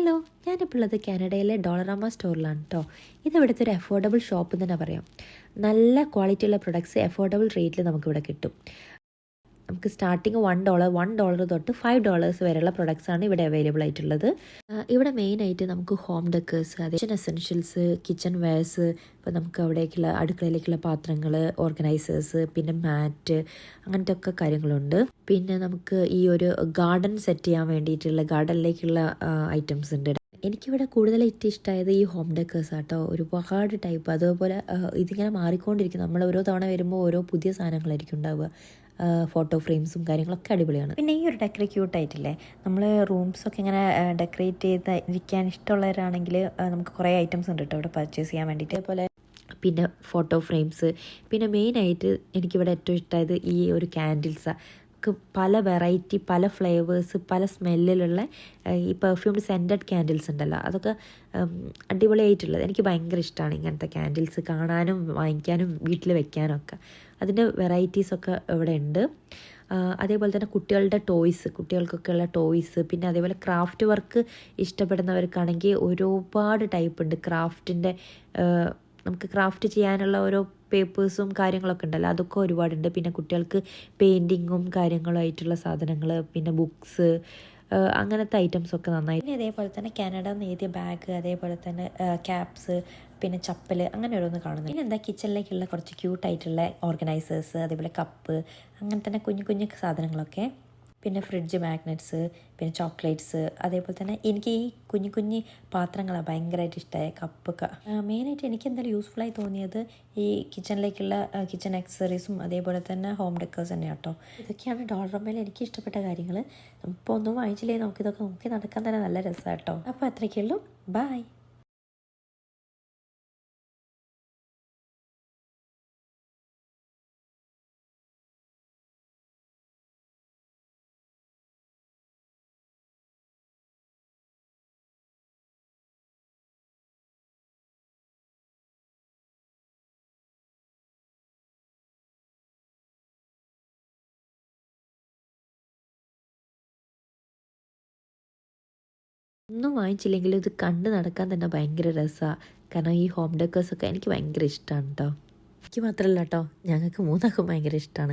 Hello, ഞാനിപ്പോൾ ഉള്ളത് കാനഡയിലെ ഡോളറാമ സ്റ്റോറിലാണ് കേട്ടോ. ഇതിവിടുത്തെ ഒരു അഫോർഡബിൾ ഷോപ്പ് എന്ന് തന്നെ പറയാം. നല്ല ക്വാളിറ്റിയുള്ള പ്രൊഡക്ട്സ് അഫോർഡബിൾ റേറ്റിൽ നമുക്കിവിടെ കിട്ടും. നമുക്ക് സ്റ്റാർട്ടിങ് $1 തൊട്ട് $5 വരെയുള്ള പ്രൊഡക്ട്സാണ് ഇവിടെ അവൈലബിൾ ആയിട്ടുള്ളത്. ഇവിടെ മെയിനായിട്ട് നമുക്ക് home decors, kitchen essentials, kitchen wares, ഇപ്പോൾ നമുക്ക് അവിടേക്കുള്ള അടുക്കളയിലേക്കുള്ള പാത്രങ്ങൾ, ഓർഗനൈസേഴ്സ്, പിന്നെ മാറ്റ്, അങ്ങനത്തെ ഒക്കെ കാര്യങ്ങളുണ്ട്. പിന്നെ നമുക്ക് ഈ ഒരു ഗാർഡൻ സെറ്റ് ചെയ്യാൻ വേണ്ടിയിട്ടുള്ള ഗാർഡനിലേക്കുള്ള ഐറ്റംസ് ഉണ്ട്. എനിക്കിവിടെ കൂടുതലായിട്ട് ഇഷ്ടമായത് ഈ ഹോം ഡെക്കേഴ്സ് ആട്ടോ. ഒരുപാട് ടൈപ്പ്, അതുപോലെ ഇതിങ്ങനെ മാറിക്കൊണ്ടിരിക്കും. നമ്മൾ ഓരോ തവണ വരുമ്പോൾ ഓരോ പുതിയ സാധനങ്ങളായിരിക്കും ഉണ്ടാവുക. ഫോട്ടോ ഫ്രെയിംസും കാര്യങ്ങളൊക്കെ അടിപൊളിയാണ്. പിന്നെ ഈ ഒരു ഡെക്കറേ ക്യൂട്ടായിട്ടില്ലേ, നമ്മൾ റൂംസൊക്കെ ഇങ്ങനെ ഡെക്കറേറ്റ് ചെയ്ത് ഇരിക്കാൻ ഇഷ്ടമുള്ളവരാണെങ്കിൽ നമുക്ക് കുറേ ഐറ്റംസ് ഉണ്ട് കേട്ടോ ഇവിടെ പർച്ചേസ് ചെയ്യാൻ വേണ്ടിയിട്ട്. അതുപോലെ പിന്നെ ഫോട്ടോ ഫ്രെയിംസ്, പിന്നെ മെയിനായിട്ട് എനിക്കിവിടെ ഏറ്റവും ഇഷ്ടമായത് ഈ ഒരു ക്യാൻഡിൽസാണ്. പല വെറൈറ്റി, പല ഫ്ലേവേഴ്സ്, പല സ്മെല്ലിലുള്ള ഈ പെർഫ്യൂംഡ് സെൻറ്റഡ് ക്യാൻഡിൽസ് ഉണ്ടല്ലോ, അതൊക്കെ അടിപൊളിയായിട്ടുള്ളത്. എനിക്ക് ഭയങ്കര ഇഷ്ടമാണ് ഇങ്ങനത്തെ ക്യാൻഡിൽസ് കാണാനും വാങ്ങിക്കാനും വീട്ടിൽ വെക്കാനും ഒക്കെ. അതിൻ്റെ വെറൈറ്റീസൊക്കെ ഇവിടെ ഉണ്ട്. അതേപോലെ തന്നെ കുട്ടികളുടെ ടോയ്സ്, കുട്ടികൾക്കൊക്കെയുള്ള ടോയ്സ്, പിന്നെ അതേപോലെ ക്രാഫ്റ്റ് വർക്ക് ഇഷ്ടപ്പെടുന്നവർക്കാണെങ്കിൽ ഒരുപാട് ടൈപ്പ് ഉണ്ട് ക്രാഫ്റ്റിൻ്റെ. നമുക്ക് ക്രാഫ്റ്റ് ചെയ്യാനുള്ള ഓരോ പേപ്പേഴ്സും കാര്യങ്ങളൊക്കെ ഉണ്ടല്ലോ, അതൊക്കെ ഒരുപാടുണ്ട്. പിന്നെ കുട്ടികൾക്ക് പെയിൻറ്റിങ്ങും കാര്യങ്ങളും ആയിട്ടുള്ള സാധനങ്ങൾ, പിന്നെ ബുക്സ്, അങ്ങനത്തെ ഐറ്റംസൊക്കെ നന്നായി. പിന്നെ അതേപോലെ തന്നെ കാനഡ എന്ന് എഴുതിയ ബാഗ്, അതേപോലെ തന്നെ ക്യാപ്സ്, പിന്നെ ചപ്പൽ, അങ്ങനെ ഓരോന്ന് കാണുന്നത്. പിന്നെ എന്താ കിച്ചണിലേക്കുള്ള കുറച്ച് ക്യൂട്ടായിട്ടുള്ള ഓർഗനൈസേഴ്സ്, അതേപോലെ കപ്പ്, അങ്ങനെ തന്നെ കുഞ്ഞു കുഞ്ഞു സാധനങ്ങളൊക്കെ. പിന്നെ ഫ്രിഡ്ജ് മാഗ്നറ്റ്സ്, പിന്നെ ചോക്ലേറ്റ്സ്, അതേപോലെ തന്നെ എനിക്ക് ഈ കുഞ്ഞു കുഞ്ഞു പാത്രങ്ങളാണ് ഭയങ്കരമായിട്ട് ഇഷ്ടമായ കപ്പൊക്കെ. മെയിനായിട്ട് എനിക്ക് എന്തായാലും യൂസ്ഫുള്ളായി തോന്നിയത് ഈ കിച്ചണിലേക്കുള്ള കിച്ചൺ ആക്സസറീസും അതേപോലെ തന്നെ ഹോം ഡെക്കേഴ്സ് തന്നെയാണ് കേട്ടോ. ഇതൊക്കെയാണ് ഡോളറാമയിൽ എനിക്ക് ഇഷ്ടപ്പെട്ട കാര്യങ്ങൾ. ഇപ്പോൾ ഒന്നും വാങ്ങിച്ചില്ലേ, നമുക്കിതൊക്കെ നോക്കി നടക്കാൻ തന്നെ നല്ല രസമാണ് കേട്ടോ. അപ്പോൾ അത്രയ്ക്കുള്ളൂ. ബൈ. ഒന്നും വാങ്ങിച്ചില്ലെങ്കിലും ഇത് കണ്ട് നടക്കാൻ തന്നെ ഭയങ്കര രസമാണ്. കാരണം ഈ ഹോം ഡെക്കേഴ്സൊക്കെ എനിക്ക് ഭയങ്കര ഇഷ്ടമാണ് കേട്ടോ. എനിക്ക് മാത്രമല്ല കേട്ടോ, ഞങ്ങൾക്ക് മൂന്നാൾക്കും ഭയങ്കര ഇഷ്ടമാണ്.